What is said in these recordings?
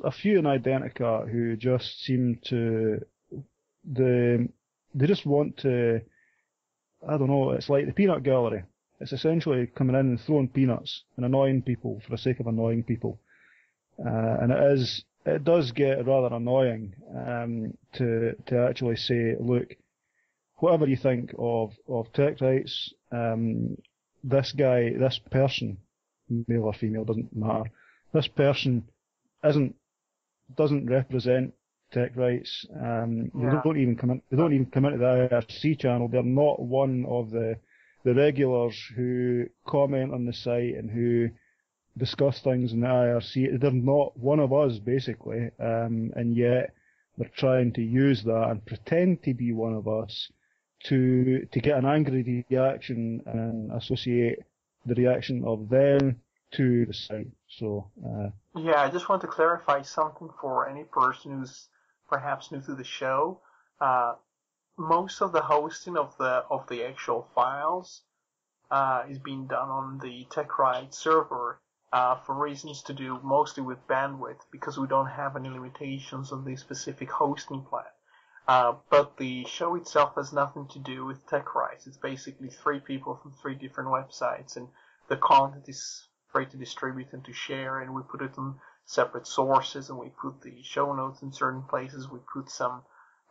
a few in Identica who just seem to they just want to, I don't know, it's like the peanut gallery. It's essentially coming in and throwing peanuts and annoying people for the sake of annoying people. And it does get rather annoying to actually say, look, whatever you think of TechBytes, this guy, this person, male or female, doesn't matter. This person doesn't represent TechBytes. They don't even come into the IRC channel. They're not one of the regulars who comment on the site and who discuss things in the IRC. They're not one of us, basically, and yet they're trying to use that and pretend to be one of us to get an angry reaction and associate the reaction of them to the site. So yeah, I just want to clarify something for any person who's perhaps new to the show. Most of the hosting of the actual files is being done on the TechBytes server for reasons to do mostly with bandwidth, because we don't have any limitations on the specific hosting plan. But the show itself has nothing to do with TechBytes. It's basically 3 people from 3 different websites, and the content is free to distribute and to share, and we put it on separate sources, and we put the show notes in certain places. We put some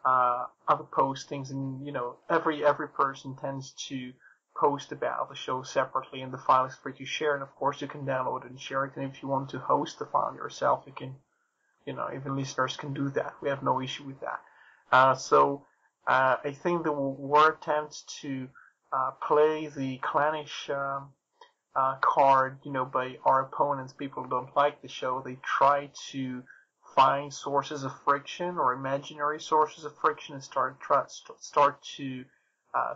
other postings, and every person tends to post about the show separately, and the file is free to share. And of course, you can download it and share it. And if you want to host the file yourself, you can, even listeners can do that. We have no issue with that. So I think there were attempts to play the clannish card, by our opponents. People who don't like the show. They try to find sources of friction or imaginary sources of friction and start to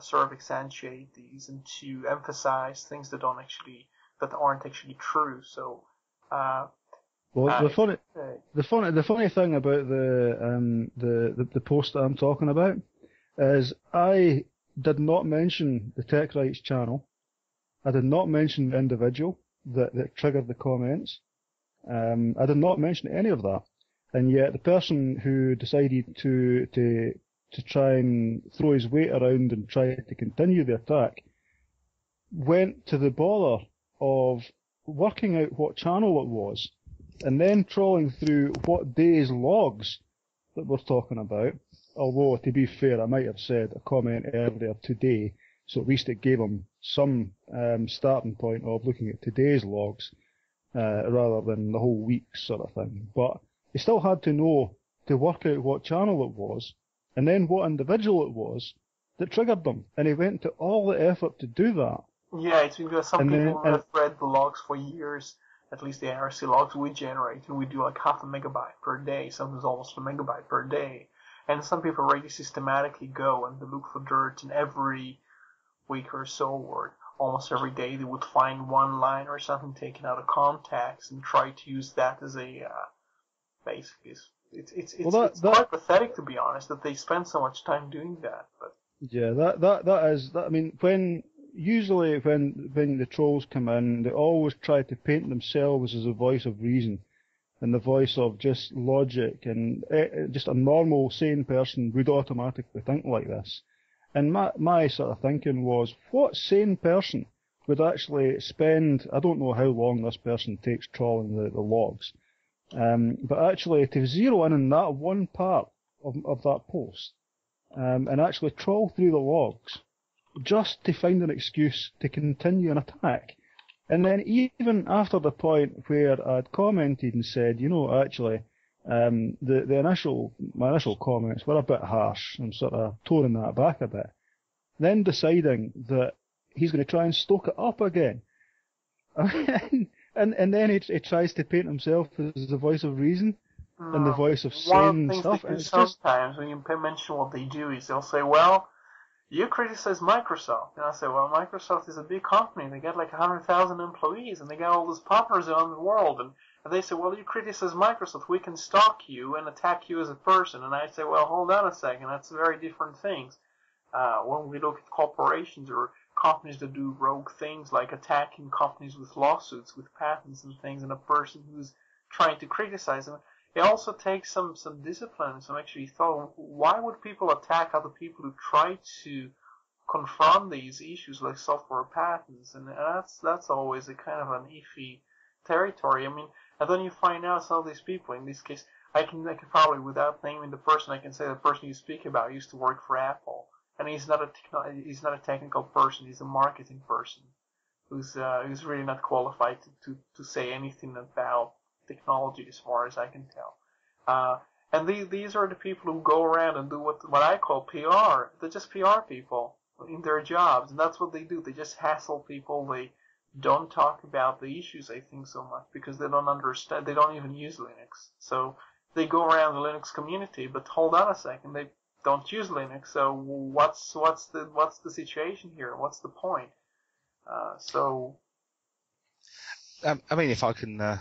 sort of accentuate these and to emphasize things that aren't actually true. So the funny thing about the post that I'm talking about is I did not mention the TechBytes channel. I did not mention the individual that triggered the comments. I did not mention any of that, and yet the person who decided to try and throw his weight around and try to continue the attack went to the bother of working out what channel it was, and then trawling through what day's logs that we're talking about. Although, to be fair, I might have said a comment earlier today, so at least it gave him some starting point of looking at today's logs rather than the whole week's sort of thing. But he still had to know to work out what channel it was, and then what individual it was that triggered them. And he went to all the effort to do that. Yeah, it's because some people have read the logs for years, at least the IRC logs we generate, and we do like 0.5 megabyte per day, sometimes almost 1 megabyte per day. And some people really systematically go and they look for dirt, and every week or so, or almost every day, they would find one line or something taken out of context and try to use that as a basically. It's quite pathetic, to be honest, that they spend so much time doing that. But yeah, that is. I mean, when the trolls come in, they always try to paint themselves as a voice of reason and the voice of just logic, and just a normal, sane person would automatically think like this. And my sort of thinking was, what sane person would actually spend, I don't know how long this person takes trawling the logs, but actually to zero in on that one part of that post, and actually trawl through the logs just to find an excuse to continue an attack. And then even after the point where I'd commented and said, actually, my initial comments were a bit harsh, and sort of toning that back a bit, then deciding that he's going to try and stoke it up again. and then he tries to paint himself as the voice of reason and the voice of sane stuff. And sometimes when you mention what they do is they'll say, well, you criticize Microsoft. And I say, well, Microsoft is a big company. They got like 100,000 employees, and they got all these partners around the world. And they say, well, you criticize Microsoft. We can stalk you and attack you as a person. And I say, well, hold on a second. That's very different things. When we look at corporations or companies that do rogue things like attacking companies with lawsuits, with patents and things, and a person who's trying to criticize them, it also takes some discipline, some actually thought. Why would people attack other people who try to confront these issues like software patents? And that's always a kind of an iffy territory. I mean, and then you find out some of these people. In this case, I can probably, without naming the person, I can say the person you speak about used to work for Apple, and he's not a technical person. He's a marketing person who's really not qualified to say anything about technology, as far as I can tell. And these are the people who go around and do what I call PR. They're just PR people in their jobs, and that's what they do. They just hassle people. They don't talk about the issues, I think, so much because they don't understand. They don't even use Linux, so they go around the Linux community. But hold on a second, they don't use Linux. So what's the situation here? What's the point? I mean, if I can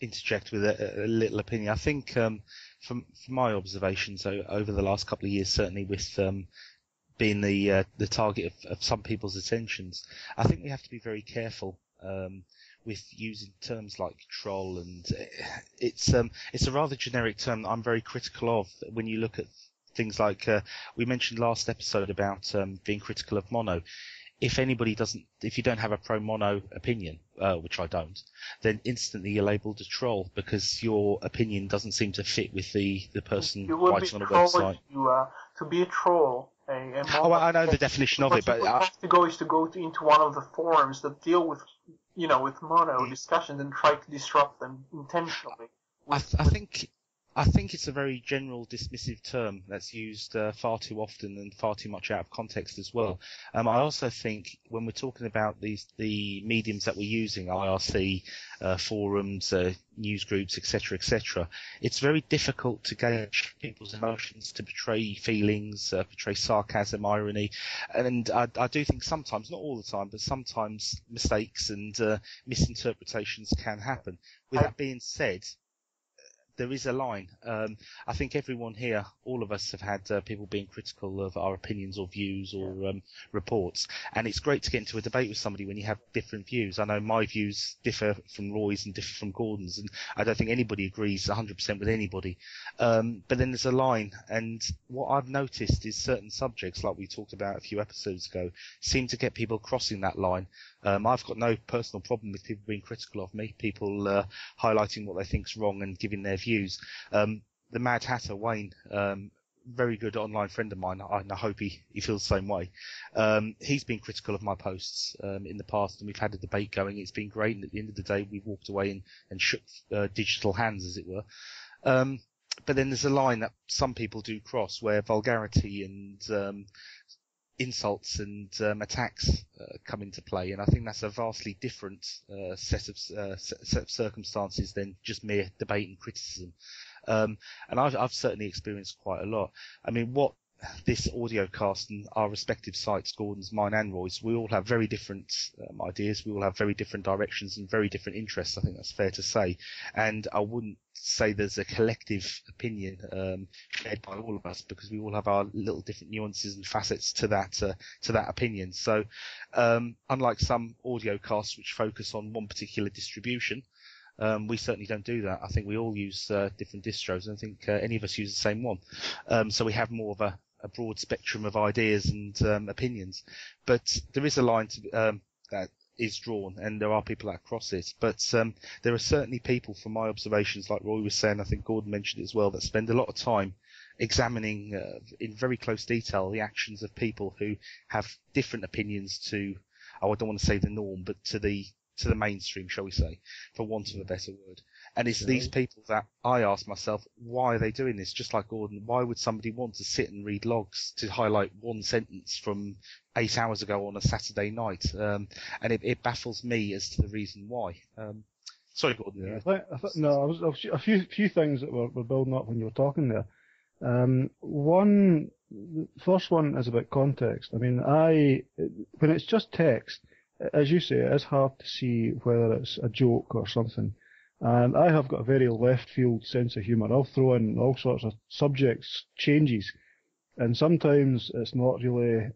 interject with a little opinion, I think from my observations over the last couple of years, certainly with being the target of some people's attentions, I think we have to be very careful with using terms like troll, and it's a rather generic term that I'm very critical of. When you look at things like we mentioned last episode about being critical of mono. If you don't have a pro-mono opinion, which I don't, then instantly you're labelled a troll because your opinion doesn't seem to fit with the person writing on a website. To be a troll, I know the definition of it, but to go into one of the forums that deal with mono discussions and try to disrupt them intentionally. I think it's a very general dismissive term that's used far too often and far too much out of context as well. I also think when we're talking about the mediums that we're using, IRC, forums, news groups, etc., it's very difficult to gauge people's emotions, to portray feelings, portray sarcasm, irony, and I do think sometimes, not all the time, but sometimes mistakes and misinterpretations can happen. With that being said, there is a line. I think everyone here, all of us, have had people being critical of our opinions or views or reports, and it's great to get into a debate with somebody when you have different views. I know my views differ from Roy's and differ from Gordon's, and I don't think anybody agrees 100% with anybody. But then there's a line, and what I've noticed is certain subjects, like we talked about a few episodes ago, seem to get people crossing that line. I've got no personal problem with people being critical of me, people highlighting what they think's wrong and giving their views. The Mad Hatter, Wayne, very good online friend of mine, I hope he feels the same way. He's been critical of my posts in the past, and we've had a debate going. It's been great, and at the end of the day, we've walked away and shook digital hands, as it were. But then there's a line that some people do cross, where vulgarity and insults and attacks come into play, and I think that's a vastly different set of circumstances than just mere debate and criticism. And I've certainly experienced quite a lot. I mean, what this audio cast and our respective sites, Gordon's, mine and Roy's, we all have very different ideas, we all have very different directions and very different interests. I think that's fair to say, and I wouldn't say there's a collective opinion shared by all of us, because we all have our little different nuances and facets to that opinion. So unlike some audio casts which focus on one particular distribution, we certainly don't do that. I think we all use different distros, and I think any of us use the same one. So we have more of a broad spectrum of ideas and opinions. But there is a line that is drawn, and there are people that cross it. But there are certainly people, from my observations, like Roy was saying, I think Gordon mentioned it as well, that spend a lot of time examining in very close detail the actions of people who have different opinions to, I don't want to say the norm, but to the mainstream, shall we say, for want of a better word. And it's these people that I ask myself, why are they doing this? Just like Gordon, why would somebody want to sit and read logs to highlight one sentence from 8 hours ago on a Saturday night? And it baffles me as to the reason why. Sorry, Gordon. Yeah, a few things that were building up when you were talking there. The first one is about context. I mean, when it's just text, as you say, it is hard to see whether it's a joke or something. And I have got a very left field sense of humour. I'll throw in all sorts of subjects changes, and sometimes it's not really,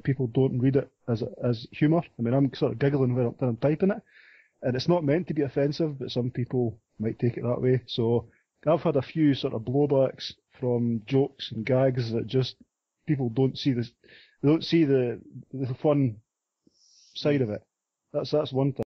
people don't read it as humour. I mean, I'm sort of giggling when I'm typing it, and it's not meant to be offensive, but some people might take it that way. So I've had a few sort of blowbacks from jokes and gags that just people don't see the fun side of it. That's one thing.